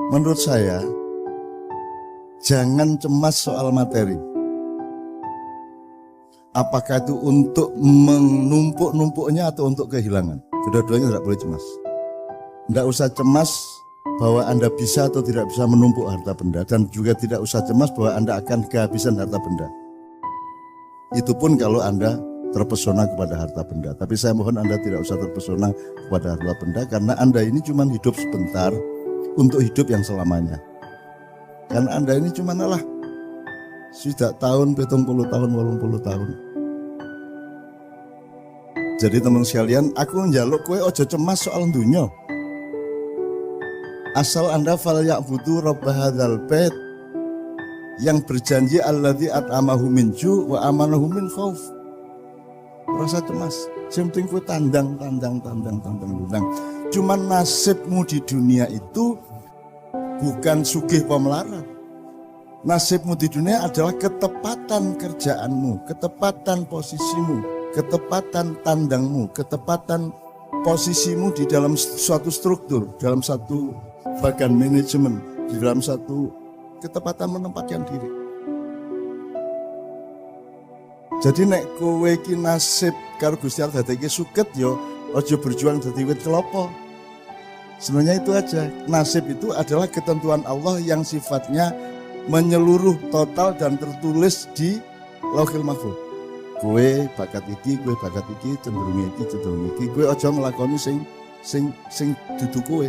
Menurut saya, jangan cemas soal materi. Apakah itu untuk menumpuk-numpuknya atau untuk kehilangan? Kedua-duanya tidak boleh cemas. Tidak usah cemas bahwa Anda bisa atau tidak bisa menumpuk harta benda, dan juga tidak usah cemas bahwa Anda akan kehabisan harta benda. Itu pun kalau Anda terpesona kepada harta benda. Tapi saya mohon Anda tidak usah terpesona kepada harta benda, karena Anda ini cuma hidup sebentar untuk hidup yang selamanya. Karena Anda ini cuma sudah tahun, 70 tahun, 80 tahun. Jadi teman sekalian, aku njaluk kowe ojo cemas soal dunya. Asal Anda fal ya'budu rabb hadzal bait, yang berjanji alladzi at'amahu min ju' wa amanahu min khauf. Rasa cemas, sing penting kowe tandang. Cuman nasibmu di dunia itu bukan sugih pemelarat. Nasibmu di dunia adalah ketepatan kerjaanmu, ketepatan posisimu, ketepatan tandangmu, ketepatan posisimu di dalam suatu struktur, dalam satu bagian manajemen, di dalam satu ketepatan menempatkan diri. Jadi nek kowe iki nasib karo Gusti Allah dadi suket yo aja berjuang dadi wit kelapa. Sebenarnya itu aja. Nasib itu adalah ketentuan Allah yang sifatnya menyeluruh, total, dan tertulis di Lauhil Mahfuz. Kowe bakat iki, cenderung iki. Kowe aja nglakoni sing dudu kowe.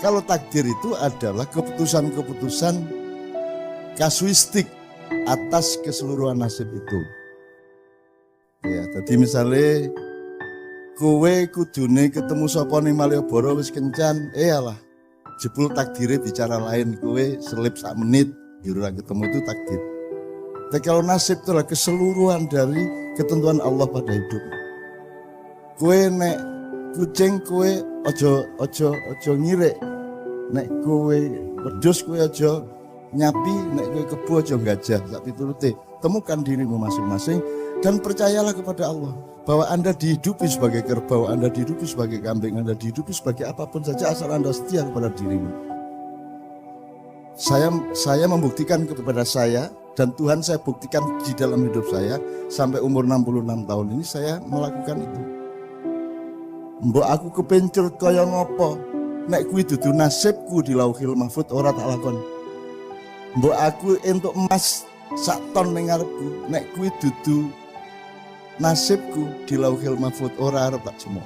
Kalau takdir itu adalah keputusan-keputusan kasuistik atas keseluruhan nasib itu. Ya, jadi misalnya kowe kudune ketemu sapa ning Malioboro wis kencan, alah jebul takdire bicara lain, kowe selip sak menit ora ketemu, itu takdir. Tapi kalau nasib itu adalah keseluruhan dari ketentuan Allah pada hidup. Kowe nek kucing kowe ojo ngirik. Nek kowe wedhus kowe aja nyapi, nek kowe kebo aja gajah, sak piturute. Temukan dirimu masing-masing dan percayalah kepada Allah bahwa Anda dihidupi sebagai kerbau, Anda dihidupi sebagai kambing, Anda dihidupi sebagai apapun saja asal Anda setia kepada dirimu. Saya membuktikan kepada saya, dan Tuhan saya buktikan di dalam hidup saya sampai umur 66 tahun ini saya melakukan itu. Mbok aku kepencur kaya ngopo, nek kuwi dudu nasibku di Lauhil Mahfuz ora tak lakon. Mbok aku entuk emas sak ton ning ngarepku, nek kuwi dudu nasibku di Lauhil Mahfuz ora arep tak cemo.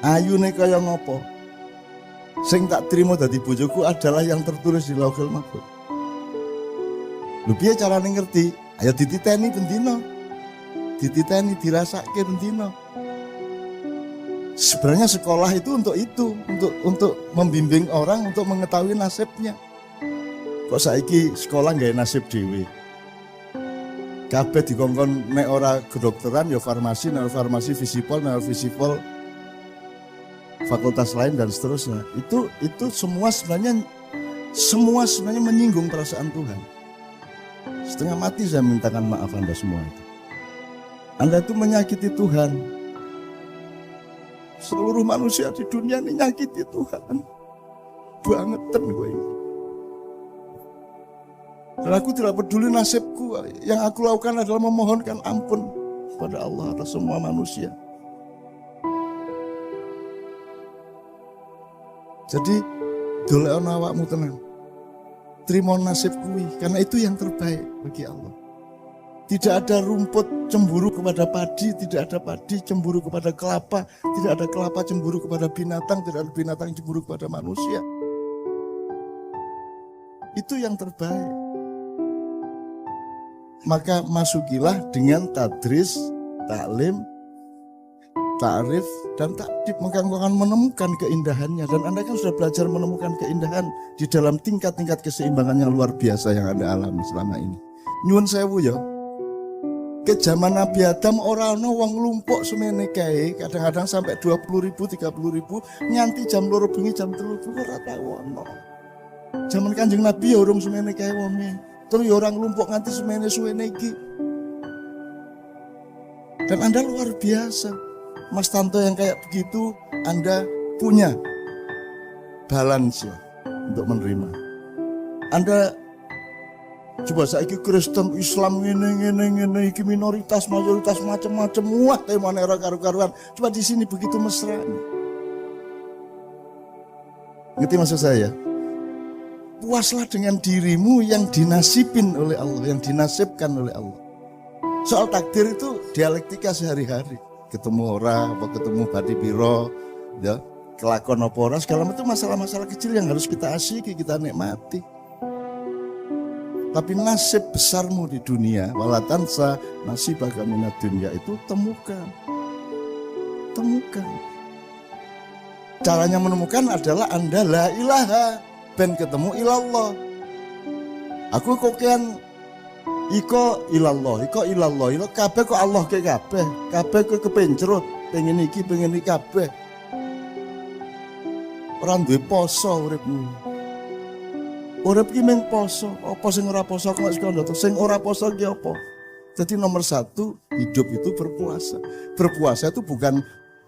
Ayune kaya ngopo, sing tak trimo dadi bojoku adalah yang tertulis di Lauhil Mahfuz. Lho piye carane ngerti? Ayo dititeni bendina. Dititeni dirasake bendina. Sebenarnya sekolah itu, untuk membimbing orang untuk mengetahui nasibnya. Kok saiki sekolah gawe nasib dhewe? Kabeh dikongkon nek ora kedokteran ya farmasi, nek farmasi visipol, nek visipol fakultas lain dan seterusnya. Itu semua sebenarnya menyinggung perasaan Tuhan. Setengah mati saya mintakan maaf Anda semua itu. Anda itu menyakiti Tuhan. Seluruh manusia di dunia ini nyakiti Tuhan. Bangetan gue ini. Dan aku tidak peduli nasibku. Yang aku lakukan adalah memohonkan ampun kepada Allah atas semua manusia. Jadi dolekno awakmu tenang. Terima nasib kuwi, karena itu yang terbaik bagi Allah. Tidak ada rumput cemburu kepada padi, tidak ada padi cemburu kepada kelapa, tidak ada kelapa cemburu kepada binatang, tidak ada binatang cemburu kepada manusia. Itu yang terbaik. Maka masukilah dengan tadris, taklim, ta'rif, dan takdib, maka engkau akan menemukan keindahannya. Dan Anda kan sudah belajar menemukan keindahan di dalam tingkat-tingkat keseimbangan yang luar biasa yang Anda alami selama ini. Nyuwun sewu ya, ke zaman Nabi Adam orang wong lumpuk semene kae, kadang-kadang sampai 20.000, 30.000, nganti jam 2 bengi, jam 3 ora tau ono. Zaman Kanjeng Nabi ya urung semene kae wonge. Terus ya orang lumpuk nganti semene suwene iki. Dan Anda luar biasa. Mas Tanto yang kayak begitu Anda punya. balance ya untuk menerima. Anda coba saiki Kristen Islam ngene iki minoritas mayoritas macam-macam wah temane ora karu-karuan. Coba di sini begitu mesranya. Ngerti maksud saya? Puaslah dengan dirimu yang dinasibin oleh Allah, yang dinasibkan oleh Allah. Soal takdir itu dialektika sehari-hari. Ketemu orang, apa ketemu badi biro, ya, kelakon apa orang, segala macam itu masalah-masalah kecil yang harus kita asyiki, kita nikmati. Tapi nasib besarmu di dunia, walatansa nasibaka minad dunya itu temukan. Temukan. Caranya menemukan adalah Anda la ilaha ben ketemu ilallah. Aku kokean iko ilallah, ilo kabeh kok Allah ke kabeh. Kabeh kok kepencerut, pengen iki kabeh. Ora duwe poso uripmu. Urip ki mung poso, apa sing ora poso kok sekono to? Sing ora poso ki apa? Jadi nomor satu hidup itu berpuasa. Berpuasa itu bukan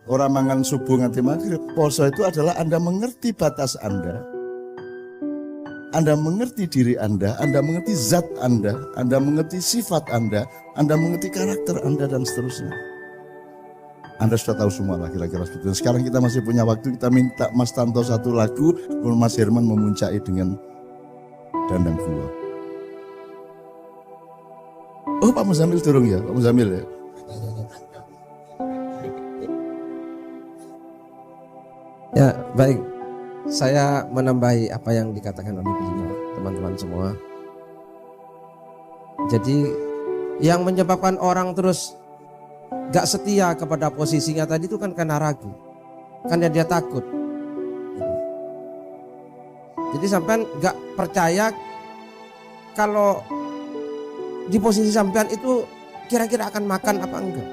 orang mangan subuh nganti maghrib. Poso itu adalah Anda mengerti batas Anda mengerti diri Anda mengerti zat Anda mengerti sifat Anda mengerti karakter Anda dan seterusnya. Anda sudah tahu semua lah kira-kira seperti itu. Sekarang kita masih punya waktu, kita minta Mas Tanto satu lagu, kemudian Mas Herman memuncai dengan Dandang Kula. Oh Pak Muzamil turun ya, Pak Muzamil ya. Ya baik, saya menambahi apa yang dikatakan oleh beliau, teman-teman semua. Jadi yang menyebabkan orang terus gak setia kepada posisinya tadi itu kan karena ragu, karena dia takut. Jadi sampean gak percaya kalau di posisi sampean itu kira-kira akan makan apa enggak.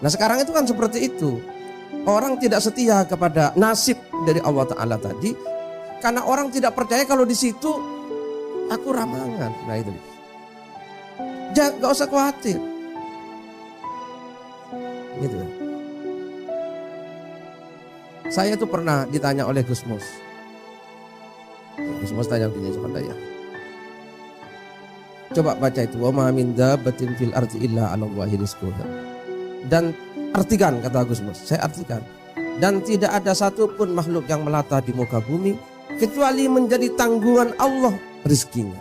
Nah sekarang itu kan seperti itu. Orang tidak setia kepada nasib dari Allah Ta'ala tadi karena orang tidak percaya kalau di situ aku ramangan. Nah itu. Gak usah khawatir. Gitu. Saya itu pernah ditanya oleh Gus Mus. Gus Mus tanya begini sama saya. Coba baca itu, wa ma min dabbatin fil ardi illa 'ala Allahi rizquha. Dan artikan, kata Gus Mus, saya artikan. Dan tidak ada satupun makhluk yang melata di muka bumi kecuali menjadi tanggungan Allah rizkinya.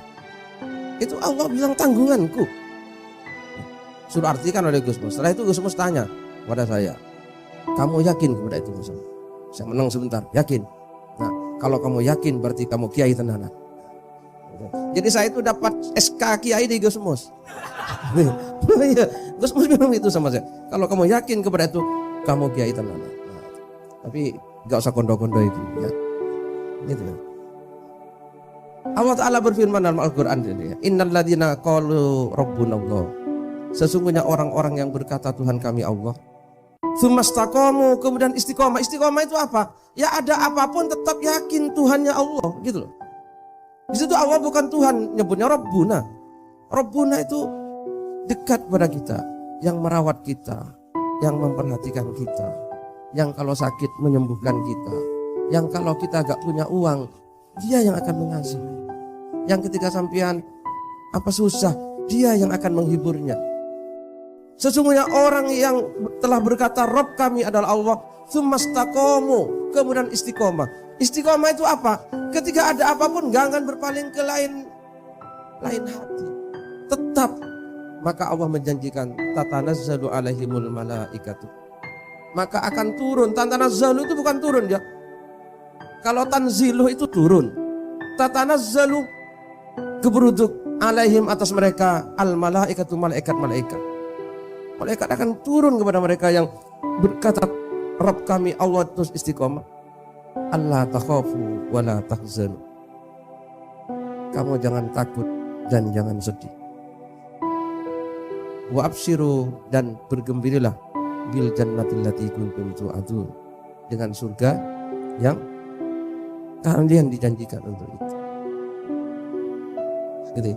Itu Allah bilang tanggunganku. Sudah artikan oleh Gus Mus. Setelah itu Gus Mus tanya kepada saya, kamu yakin kepada itu Gus Mus? Saya menang sebentar, yakin. Nah, kalau kamu yakin berarti kamu kiai tenanan. Jadi saya itu dapat SK kiai di Gus Mus. Gus Mus bilang itu sama saya. Kalau kamu yakin kepada itu, kamu kiai tenanan. Nah, tapi gak usah kondo-kondo itu. Ya. Gitu. Allah Ta'ala berfirman dalam Al-Quran ini, Innal ladhina qalu rabbunallah. Sesungguhnya orang-orang yang berkata Tuhan kami Allah. Tsumastaqamu, kemudian istiqomah. Istiqomah itu apa? Ya ada apapun tetap yakin Tuhannya Allah, gitu loh. Di situ Allah bukan Tuhan, nyebutnya Rabbuna. Rabbuna itu dekat pada kita, yang merawat kita, yang memperhatikan kita, yang kalau sakit menyembuhkan kita, yang kalau kita gak punya uang, dia yang akan mengasihi. Yang ketika sampean apa susah, dia yang akan menghiburnya. Sesungguhnya orang yang telah berkata Rabb kami adalah Allah, tsumastaqamu, kemudian istiqomah. Istiqomah itu apa? Ketika ada apapun gak akan berpaling ke lain hati. Tetap. Maka Allah menjanjikan tatanazzalu alaihimul malaikatu. Maka akan turun. Tatanazzalu itu bukan turun ya. Kalau tanzilu itu turun. Tatanazzalu geberuduk alaihim atas mereka al malaikatu, malaikat-malaikat. Malaikat akan turun kepada mereka yang berkata Rabb kami Allah terus istiqomah. Allah takhafu wa la tahzanu. Kamu jangan takut dan jangan sedih. Wa absyiru, dan bergembiralah bil jannatil lati kuntum tu'adun, dengan surga yang kalian dijanjikan untuk itu. Gitu.